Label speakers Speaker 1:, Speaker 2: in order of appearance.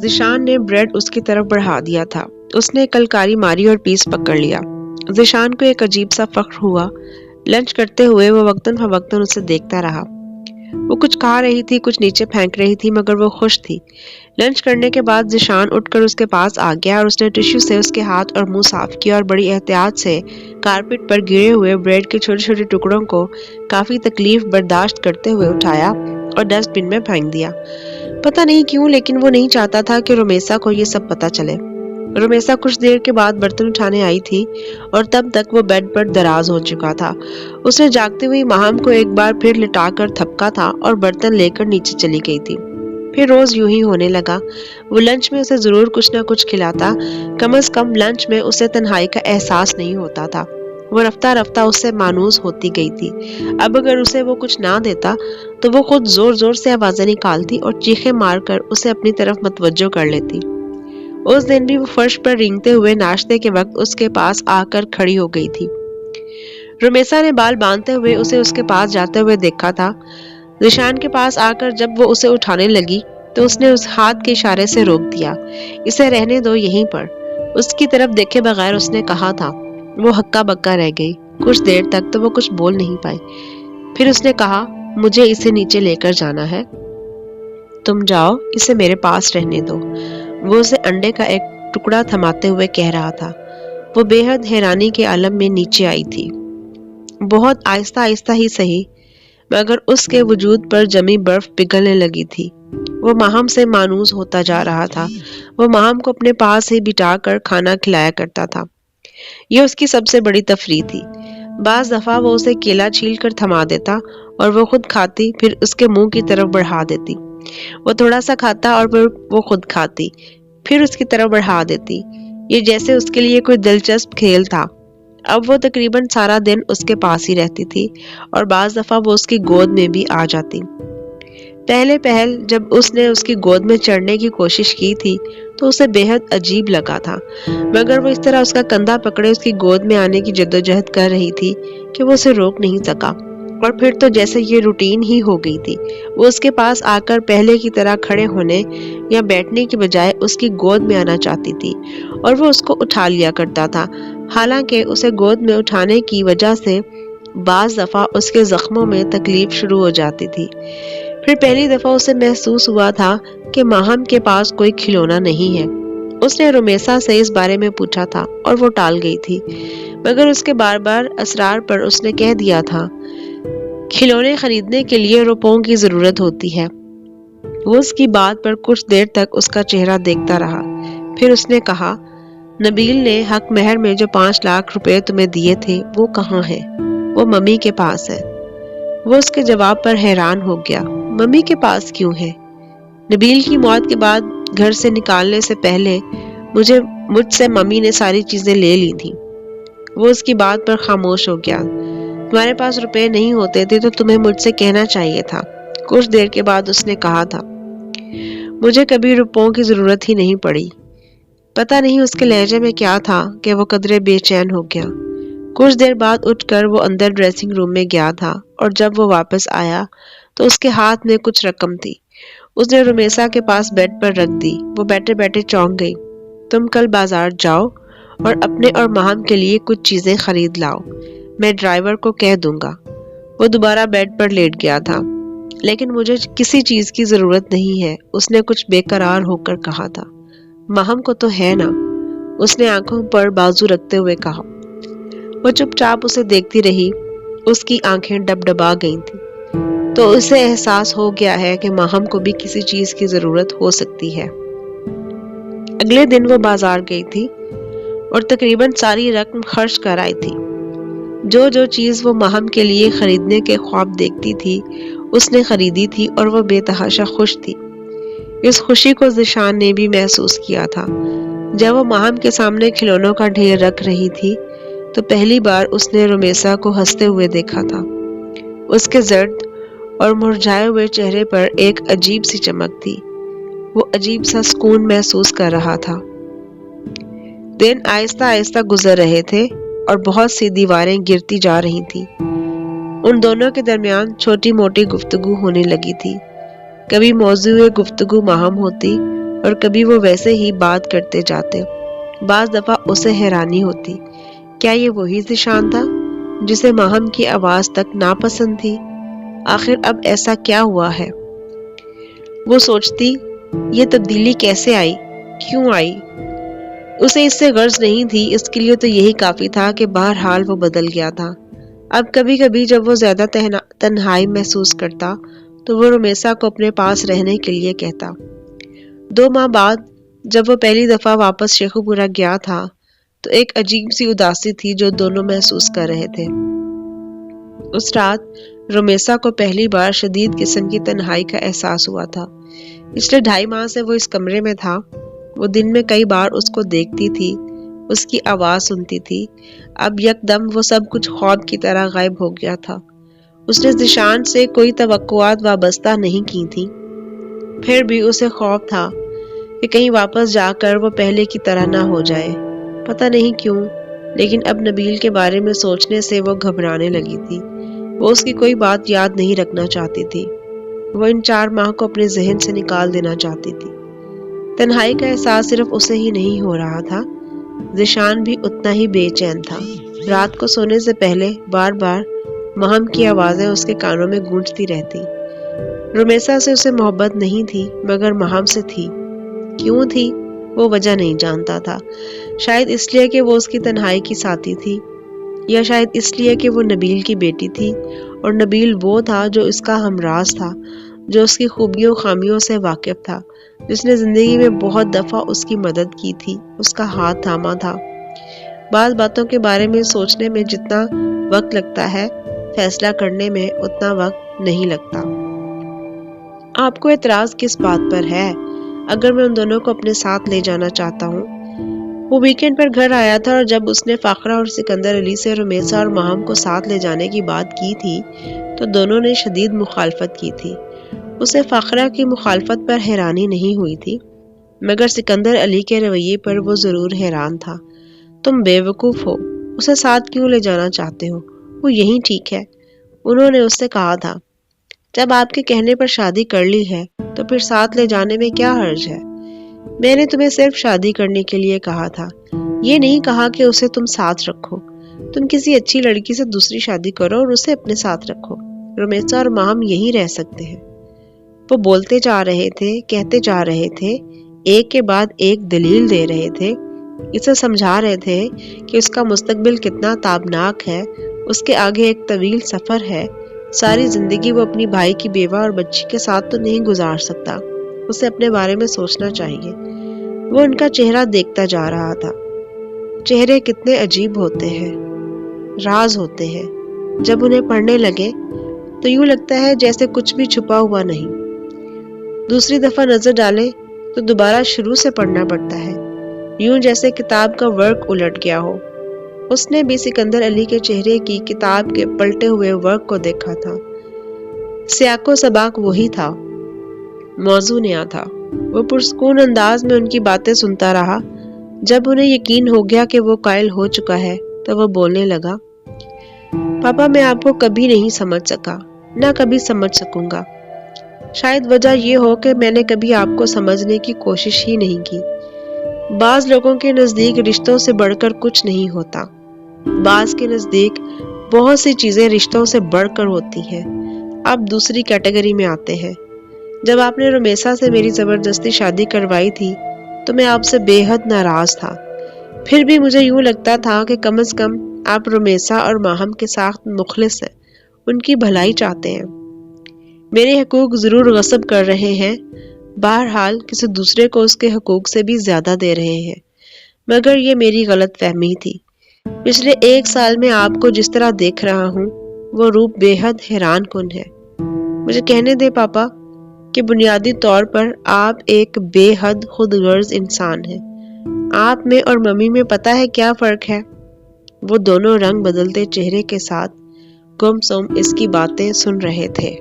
Speaker 1: ذیشان نے بریڈ اس کی طرف بڑھا دیا تھا۔ اس نے کلکاری ماری اور پیس پکڑ لیا۔ ذیشان کو ایک عجیب سا فخر ہوا۔ لنچ کرتے ہوئے وہ وقتاً فوقتاً اسے دیکھتا رہا۔ وہ کچھ کھا رہی تھی، کچھ نیچے پھینک رہی تھی، مگر وہ خوش تھی۔ لنچ کرنے کے بعد ذیشان اٹھ کر اس کے پاس آ گیا اور اس نے ٹشو سے اس کے ہاتھ اور منہ صاف کیا اور بڑی احتیاط سے کارپیٹ پر گرے ہوئے بریڈ کے چھوٹے چھوٹے ٹکڑوں کو کافی تکلیف برداشت کرتے ہوئے اٹھایا اور ڈسٹ بن میں پھینک دیا۔ پتہ نہیں کیوں لیکن وہ نہیں چاہتا تھا کہ رمیسا کو یہ سب پتہ چلے۔ رمیسا کچھ دیر کے بعد برتن اٹھانے آئی تھی اور تب تک وہ بیڈ پر دراز ہو چکا تھا۔ اس نے جاگتے ہوئی ماہم کو ایک بار پھر لٹا کر تھپکا تھا اور برتن لے کر نیچے چلی گئی تھی۔ پھر روز یوں ہی ہونے لگا۔ وہ لنچ میں اسے ضرور کچھ نہ کچھ کھلاتا، کم از کم لنچ میں اسے تنہائی کا احساس نہیں ہوتا تھا۔ وہ رفتہ رفتہ اس سے مانوس ہوتی گئی تھی۔ اب اگر اسے وہ کچھ نہ دیتا تو وہ خود زور زور سے آوازیں نکالتی اور چیخیں مار کر اسے اپنی طرف متوجہ کر لیتی۔ اس دن بھی وہ فرش پر رینگتے ہوئے ناشتے کے وقت اس کے پاس آ کر کھڑی ہو گئی تھی۔ رمیسا نے بال باندھتے ہوئے اسے اس کے پاس جاتے ہوئے دیکھا تھا۔ ذیشان کے پاس آ کر جب وہ اسے اٹھانے لگی تو اس نے اس ہاتھ کے اشارے سے روک دیا۔ اسے رہنے دو یہیں پر۔ اس کی طرف دیکھے بغیر اس نے کہا تھا۔ وہ ہکا بکا رہ گئی۔ کچھ دیر تک تو وہ کچھ بول نہیں پائی۔ پھر اس نے کہا، مجھے اسے نیچے لے کر جانا ہے۔ تم جاؤ، اسے میرے پاس رہنے دو۔ وہ اسے انڈے کا ایک ٹکڑا تھماتے ہوئے کہہ رہا تھا۔ وہ بے حد حیرانی کے عالم میں نیچے آئی تھی۔ بہت آہستہ آہستہ ہی سہی، مگر اس کے وجود پر جمی برف پگھلنے لگی تھی۔ وہ ماہم سے مانوس ہوتا جا رہا تھا۔ وہ ماہم کو اپنے پاس ہی بٹھا کر کھانا کھلایا کرتا تھا۔ یہ اس کی سب سے بڑی تفریح تھی۔ بعض دفعہ وہ اسے کیلا چھیل کر تھما دیتا اور وہ خود کھاتی، پھر اس کے منہ کی طرف بڑھا دیتی۔ وہ تھوڑا سا کھاتا اور پھر وہ خود کھاتی، پھر اس کی طرف بڑھا دیتی۔ یہ جیسے اس کے لیے کوئی دلچسپ کھیل تھا۔ اب وہ تقریباً سارا دن اس کے پاس ہی رہتی تھی اور بعض دفعہ وہ اس کی گود میں بھی آ جاتی۔ پہلے پہل جب اس نے اس کی گود میں چڑھنے کی کوشش کی تھی تو اسے بے حد عجیب لگا تھا، مگر وہ اس طرح اس کا کندھا پکڑے اس کی گود میں آنے کی جدوجہد کر رہی تھی کہ وہ اسے روک نہیں سکا، اور پھر تو جیسے یہ روٹین ہی ہو گئی تھی۔ وہ اس کے پاس آ کر پہلے کی طرح کھڑے ہونے یا بیٹھنے کی بجائے اس کی گود میں آنا چاہتی تھی اور وہ اس کو اٹھا لیا کرتا تھا، حالانکہ اسے گود میں اٹھانے کی وجہ سے بعض دفعہ اس کے زخموں میں تکلیف شروع ہو جاتی تھی۔ پھر پہلی دفعہ اسے محسوس ہوا تھا کہ ماہم کے پاس کوئی کھلونا نہیں ہے۔ اس نے رمیسا سے اس بارے میں پوچھا تھا اور وہ ٹال گئی تھی، مگر اس کے بار بار اصرار پر اس نے کہہ دیا تھا، کھلونے خریدنے کے لیے روپوں کی ضرورت ہوتی ہے۔ وہ اس کی بات پر کچھ دیر تک اس کا چہرہ دیکھتا رہا، پھر اس نے کہا، نبیل نے حق مہر میں جو 5 لاکھ روپے تمہیں دیے تھے وہ کہاں ہیں؟ وہ ممی کے پاس ہے۔ وہ اس کے جواب پر حیران ہو گیا۔ ممی کے پاس کیوں ہے؟ نبیل کی موت کے بعد گھر سے نکالنے سے پہلے مجھ سے ممی نے ساری چیزیں لے لی تھی۔ وہ اس کی بات پر خاموش ہو گیا۔ تمہارے پاس روپے نہیں ہوتے تھے تو تمہیں مجھ سے کہنا چاہیے تھا۔ کچھ دیر کے بعد اس نے کہا تھا، مجھے کبھی روپوں کی ضرورت ہی نہیں پڑی۔ پتہ نہیں اس کے لہجے میں کیا تھا کہ وہ قدرے بے چین ہو گیا۔ کچھ دیر بعد اٹھ کر وہ اندر ڈریسنگ روم میں گیا تھا اور جب وہ واپس آیا تو اس کے ہاتھ میں کچھ رقم تھی۔ اس نے رمیسا کے پاس بیڈ پر رکھ دی۔ وہ بیٹھے بیٹھے چونک گئی۔ تم کل بازار جاؤ اور اپنے اور ماہم کے لیے کچھ چیزیں خرید لاؤ، میں ڈرائیور کو کہہ دوں گا۔ وہ دوبارہ بیڈ پر لیٹ گیا تھا۔ لیکن مجھے کسی چیز کی ضرورت نہیں ہے، اس نے کچھ بے قرار ہو کر کہا تھا۔ ماہم کو تو ہے نا، اس نے آنکھوں پر بازو رکھتے ہوئے کہا۔ وہ چپ چاپ اسے دیکھتی رہی۔ اس کی آنکھیں ڈبڈبا گئی تھیں۔ تو اسے احساس ہو گیا ہے کہ ماہم کو بھی کسی چیز کی ضرورت ہو سکتی ہے۔ اگلے دن وہ بازار گئی تھی اور تقریباً ساری رقم خرچ کر آئی تھی۔ جو چیز وہ ماہم کے لیے خریدنے کے خواب دیکھتی تھی اس نے خریدی تھی اور وہ بے تحاشا خوش تھی۔ اس خوشی کو ذیشان نے بھی محسوس کیا تھا۔ جب وہ ماہم کے سامنے کھلونوں کا ڈھیر رکھ رہی تھی تو پہلی بار اس نے رمیسا کو ہنستے ہوئے دیکھا تھا۔ اس کے زرد اور مرجھائے ہوئے چہرے پر ایک عجیب سی چمک تھی۔ وہ عجیب سا سکون محسوس کر رہا تھا۔ دن آہستہ آہستہ گزر رہے تھے اور بہت سی دیواریں گرتی جا رہی تھیں۔ ان دونوں کے درمیان چھوٹی موٹی گفتگو ہونے لگی تھی۔ کبھی موضوع گفتگو ماہم ہوتی اور کبھی وہ ویسے ہی بات کرتے جاتے۔ بعض دفعہ اسے حیرانی ہوتی، کیا یہ وہی ذیشان تھا جسے ماہم کی آواز تک ناپسند تھی؟ آخر اب ایسا کیا ہوا ہے؟ وہ سوچتی، یہ تبدیلی کیسے آئی؟ کیوں آئی؟ اسے اس سے غرض نہیں تھی، اس کے لیے تو یہی کافی تھا کہ بہرحال وہ بدل گیا تھا۔ اب کبھی کبھی جب وہ زیادہ تنہائی محسوس کرتا تو وہ رمیسا کو اپنے پاس رہنے کے لیے کہتا۔ 2 ماہ بعد جب وہ پہلی دفعہ واپس شیخو پورہ گیا تھا تو ایک عجیب سی اداسی تھی جو دونوں محسوس کر رہے تھے۔ اس رات رمیسا کو پہلی بار شدید قسم کی تنہائی کا احساس ہوا تھا۔ پچھلے 2.5 ماہ سے وہ اس کمرے میں تھا۔ وہ دن میں کئی بار اس کو دیکھتی تھی، اس کی آواز سنتی تھی۔ اب یکدم وہ سب کچھ خواب کی طرح غائب ہو گیا تھا۔ اس نے ذیشان سے کوئی توقعات وابستہ نہیں کی تھی، پھر بھی اسے خوف تھا کہ کہیں واپس جا کر وہ پہلے کی طرح نہ ہو جائے۔ پتہ نہیں کیوں، لیکن اب نبیل کے بارے میں سوچنے سے وہ گھبرانے لگی تھی۔ وہ اس کی کوئی بات یاد نہیں رکھنا چاہتی تھی۔ وہ ان 4 ماہ کو اپنے ذہن سے نکال دینا چاہتی تھی۔ تنہائی کا احساس صرف اسے ہی نہیں ہو رہا تھا، ذیشان بھی اتنا ہی بے چین تھا۔ رات کو سونے سے پہلے بار بار ماہم کی آوازیں اس کے کانوں میں گونجتی رہتی۔ رمیسا سے اسے محبت نہیں تھی، مگر ماہم سے تھی۔ کیوں تھی وہ وجہ نہیں جانتا تھا۔ شاید اس لیے کہ وہ اس کی تنہائی کی ساتھی تھی، یا شاید اس لیے کہ وہ نبیل کی بیٹی تھی اور نبیل وہ تھا جو اس کا ہمراز تھا، جو اس کی خوبیوں خامیوں سے واقف تھا، جس نے زندگی میں بہت دفعہ اس کی مدد کی تھی، اس کا ہاتھ تھاما تھا۔ بعض باتوں کے بارے میں سوچنے میں جتنا وقت لگتا ہے، فیصلہ کرنے میں اتنا وقت نہیں لگتا۔ آپ کو اعتراض کس بات پر ہے اگر میں ان دونوں کو اپنے ساتھ لے جانا چاہتا ہوں؟ وہ ویکینڈ پر گھر آیا تھا اور جب اس نے فاخرہ اور سکندر علی سے رمیسا اور ماہم کو ساتھ لے جانے کی بات کی تھی تو دونوں نے شدید مخالفت کی تھی۔ اسے فاخرہ کی مخالفت پر حیرانی نہیں ہوئی تھی، مگر سکندر علی کے رویے پر وہ ضرور حیران تھا۔ تم بے وقوف ہو، اسے ساتھ کیوں لے جانا چاہتے ہو؟ وہ یہی ٹھیک ہے، انہوں نے اس سے کہا تھا۔ جب آپ کے کہنے پر شادی کر لی ہے تو پھر ساتھ لے جانے میں کیا حرج ہے؟ میں نے تمہیں صرف شادی کرنے کے لیے کہا تھا، یہ نہیں کہا کہ اسے تم ساتھ رکھو۔ تم کسی اچھی لڑکی سے دوسری شادی کرو اور اسے اپنے ساتھ رکھو۔ رمیسا اور ماہم یہیں رہ سکتے ہیں۔ وہ بولتے جا رہے تھے، کہتے جا رہے تھے، ایک کے بعد ایک دلیل دے رہے تھے، اسے سمجھا رہے تھے کہ اس کا مستقبل کتنا تابناک ہے، اس کے آگے ایک طویل سفر ہے۔ ساری زندگی وہ اپنی بھائی کی بیوہ اور بچی کے ساتھ تو نہیں گزار سکتا، اسے اپنے بارے میں سوچنا چاہیے۔ وہ ان کا چہرہ دیکھتا جا رہا تھا۔ چہرے کتنے عجیب ہوتے ہیں، راز ہوتے ہیں۔ جب انہیں پڑھنے لگے تو یوں لگتا ہے جیسے کچھ بھی چھپا ہوا نہیں۔ دوسری دفعہ نظر ڈالیں تو دوبارہ شروع سے پڑھنا پڑتا ہے، یوں جیسے کتاب کا ورق الٹ گیا ہو۔ اس نے بھی سکندر علی کے چہرے کی کتاب کے پلٹے ہوئے ورق کو دیکھا تھا۔ سیاق و سباق وہی تھا، موضوع نیا تھا۔ وہ پرسکون انداز میں ان کی باتیں سنتا رہا۔ جب انہیں یقین ہو گیا کہ وہ قائل ہو چکا ہے تو وہ بولنے لگا، پاپا میں آپ کو کبھی نہیں سمجھ سکا، نہ کبھی سمجھ سکوں گا۔ شاید وجہ یہ ہو کہ میں نے کبھی آپ کو سمجھنے کی کوشش ہی نہیں کی۔ بعض لوگوں کے نزدیک رشتوں سے بڑھ کر کچھ نہیں ہوتا، بعض کے نزدیک بہت سی چیزیں رشتوں سے بڑھ کر ہوتی ہیں۔ آپ دوسری کیٹیگری میں آتے ہیں۔ جب آپ نے رمیسا سے میری زبردستی شادی کروائی تھی تو میں آپ سے بے حد ناراض تھا۔ پھر بھی مجھے یوں لگتا تھا کہ کم از کم آپ رمیسا اور ماہم کے ساتھ مخلص ہیں، ان کی بھلائی چاہتے ہیں۔ میرے حقوق ضرور غصب کر رہے ہیں، بہرحال کسی دوسرے کو اس کے حقوق سے بھی زیادہ دے رہے ہیں، مگر یہ میری غلط فہمی تھی۔ پچھلے 1 سال میں آپ کو جس طرح دیکھ رہا ہوں وہ روپ بے حد حیران کن ہے۔ مجھے کہنے دے پاپا کہ بنیادی طور پر آپ ایک بے حد خود غرض انسان ہیں۔ آپ میں اور ممی میں پتہ ہے کیا فرق ہے؟ وہ دونوں رنگ بدلتے چہرے کے ساتھ گم سم اس کی باتیں سن رہے تھے۔